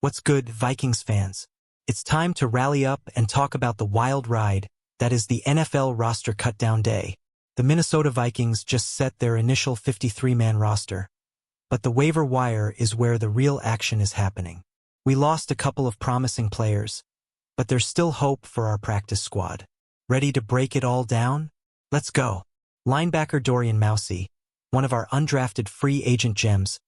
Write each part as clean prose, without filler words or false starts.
What's good, Vikings fans? It's time to rally up and talk about the wild ride that is the NFL roster cutdown day. The Minnesota Vikings just set their initial 53-man roster, but the waiver wire is where the real action is happening. We lost a couple of promising players, but there's still hope for our practice squad. Ready to break it all down? Let's go. Linebacker Dorian Mousey, one of our undrafted free agent gems,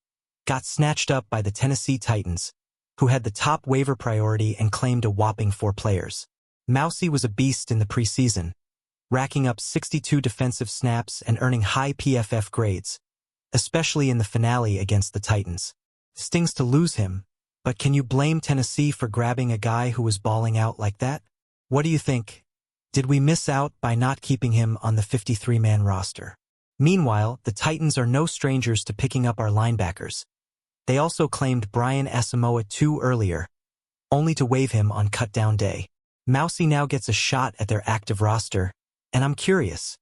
got snatched up by the Tennessee Titans, who had the top waiver priority and claimed a whopping 4 players. Mousey was a beast in the preseason, racking up 62 defensive snaps and earning high PFF grades, especially in the finale against the Titans. Stings to lose him, but can you blame Tennessee for grabbing a guy who was balling out like that? What do you think? Did we miss out by not keeping him on the 53-man roster? Meanwhile, the Titans are no strangers to picking up our linebackers. They also claimed Brian Asamoah too earlier, only to waive him on cutdown day. Mousey now gets a shot at their active roster, and I'm curious.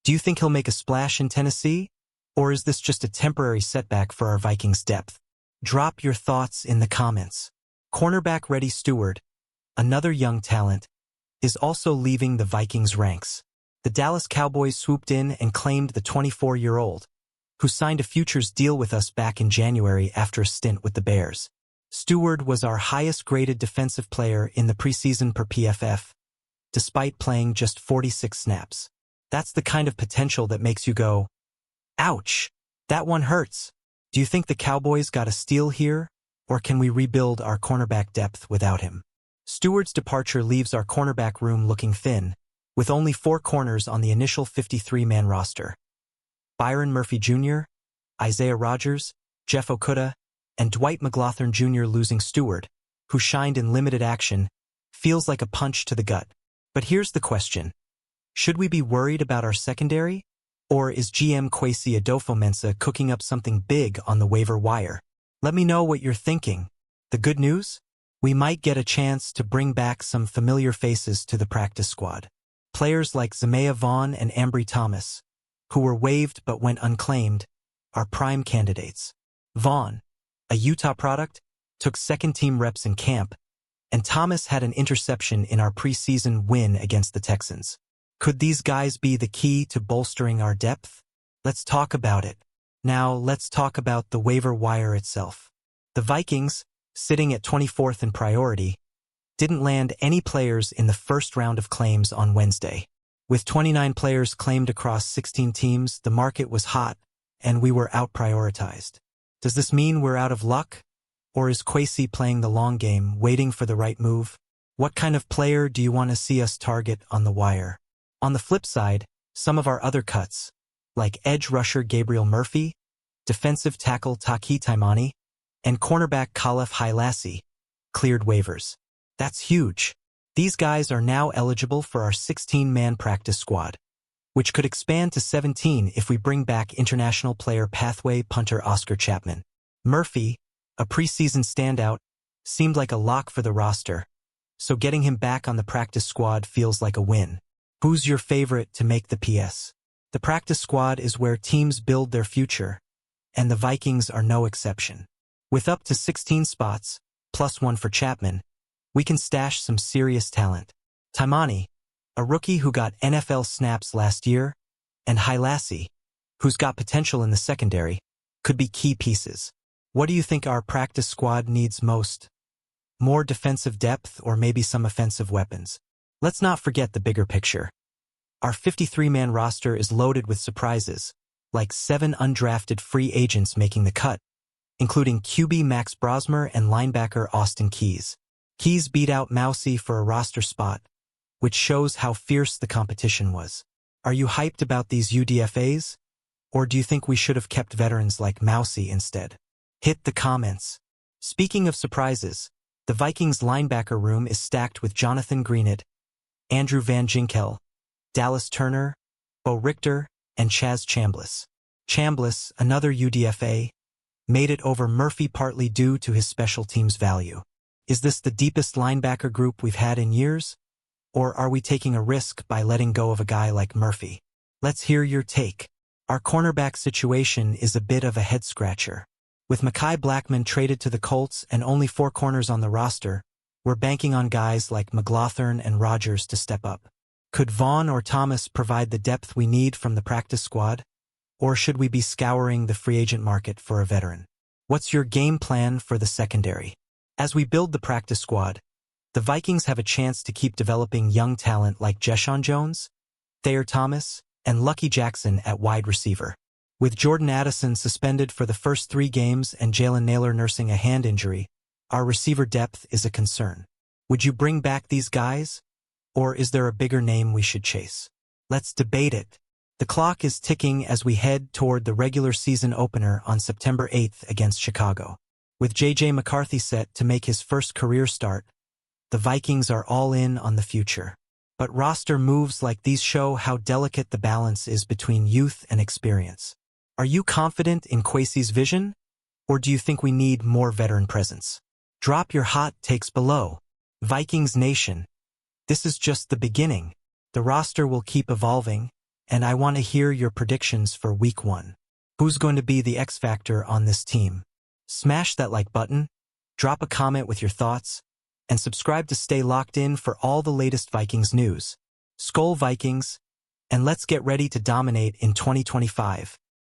Do you think he'll make a splash in Tennessee? Or is this just a temporary setback for our Vikings depth? Drop your thoughts in the comments. Cornerback Reddy Stewart, another young talent, is also leaving the Vikings ranks. The Dallas Cowboys swooped in and claimed the 24-year-old, who signed a futures deal with us back in January after a stint with the Bears. Stewart was our highest-graded defensive player in the preseason per PFF, despite playing just 46 snaps. That's the kind of potential that makes you go, ouch, that one hurts. Do you think the Cowboys got a steal here, or can we rebuild our cornerback depth without him? Stewart's departure leaves our cornerback room looking thin, with only 4 corners on the initial 53-man roster. Byron Murphy Jr., Isaiah Rodgers, Jeff Okudah, and Dwight McGlothern Jr. losing Stewart, who shined in limited action, feels like a punch to the gut. But here's the question. Should we be worried about our secondary? Or is GM Kwesi Adofo-Mensah cooking up something big on the waiver wire? Let me know what you're thinking. The good news? We might get a chance to bring back some familiar faces to the practice squad. Players like Zamea Vaughn and Ambry Thomas, who were waived but went unclaimed, are prime candidates. Vaughn, a Utah product, took second-team reps in camp, and Thomas had an interception in our preseason win against the Texans. Could these guys be the key to bolstering our depth? Let's talk about it. Now, let's talk about the waiver wire itself. The Vikings, sitting at 24th in priority, didn't land any players in the first round of claims on Wednesday. With 29 players claimed across 16 teams, the market was hot, and we were out-prioritized. Does this mean we're out of luck? Or is Kwesi playing the long game, waiting for the right move? What kind of player do you want to see us target on the wire? On the flip side, some of our other cuts, like edge rusher Gabriel Murphy, defensive tackle Taki Taimani, and cornerback Khalif Hailassie, cleared waivers. That's huge. These guys are now eligible for our 16-man practice squad, which could expand to 17 if we bring back international player pathway punter Oscar Chapman. Murphy, a preseason standout, seemed like a lock for the roster, so getting him back on the practice squad feels like a win. Who's your favorite to make the PS? The practice squad is where teams build their future, and the Vikings are no exception. With up to 16 spots, plus 1 for Chapman, we can stash some serious talent. Taimani, a rookie who got NFL snaps last year, and Hailassie, who's got potential in the secondary, could be key pieces. What do you think our practice squad needs most? More defensive depth or maybe some offensive weapons? Let's not forget the bigger picture. Our 53-man roster is loaded with surprises, like 7 undrafted free agents making the cut, including QB Max Brosmer and linebacker Austin Keys. Keys beat out Mousey for a roster spot, which shows how fierce the competition was. Are you hyped about these UDFAs? Or do you think we should have kept veterans like Mousey instead? Hit the comments. Speaking of surprises, the Vikings linebacker room is stacked with Jonathan Greenett, Andrew Van Ginkel, Dallas Turner, Bo Richter, and Chaz Chambliss. Chambliss, another UDFA, made it over Murphy partly due to his special teams value. Is this the deepest linebacker group we've had in years? Or are we taking a risk by letting go of a guy like Murphy? Let's hear your take. Our cornerback situation is a bit of a head-scratcher. With Mekhi Blackmon traded to the Colts and only 4 corners on the roster, we're banking on guys like McLaughlin and Rodgers to step up. Could Vaughn or Thomas provide the depth we need from the practice squad? Or should we be scouring the free agent market for a veteran? What's your game plan for the secondary? As we build the practice squad, the Vikings have a chance to keep developing young talent like Jeshaun Jones, Thayer Thomas, and Lucky Jackson at wide receiver. With Jordan Addison suspended for the first 3 games and Jalen Nailor nursing a hand injury, our receiver depth is a concern. Would you bring back these guys? Or is there a bigger name we should chase? Let's debate it. The clock is ticking as we head toward the regular season opener on September 8th against Chicago. With J.J. McCarthy set to make his first career start, the Vikings are all in on the future. But roster moves like these show how delicate the balance is between youth and experience. Are you confident in Kwesi's vision? Or do you think we need more veteran presence? Drop your hot takes below. Vikings Nation. This is just the beginning. The roster will keep evolving, and I want to hear your predictions for Week 1. Who's going to be the X factor on this team? Smash that like button, drop a comment with your thoughts, and subscribe to stay locked in for all the latest Vikings news. Skol Vikings, and let's get ready to dominate in 2025.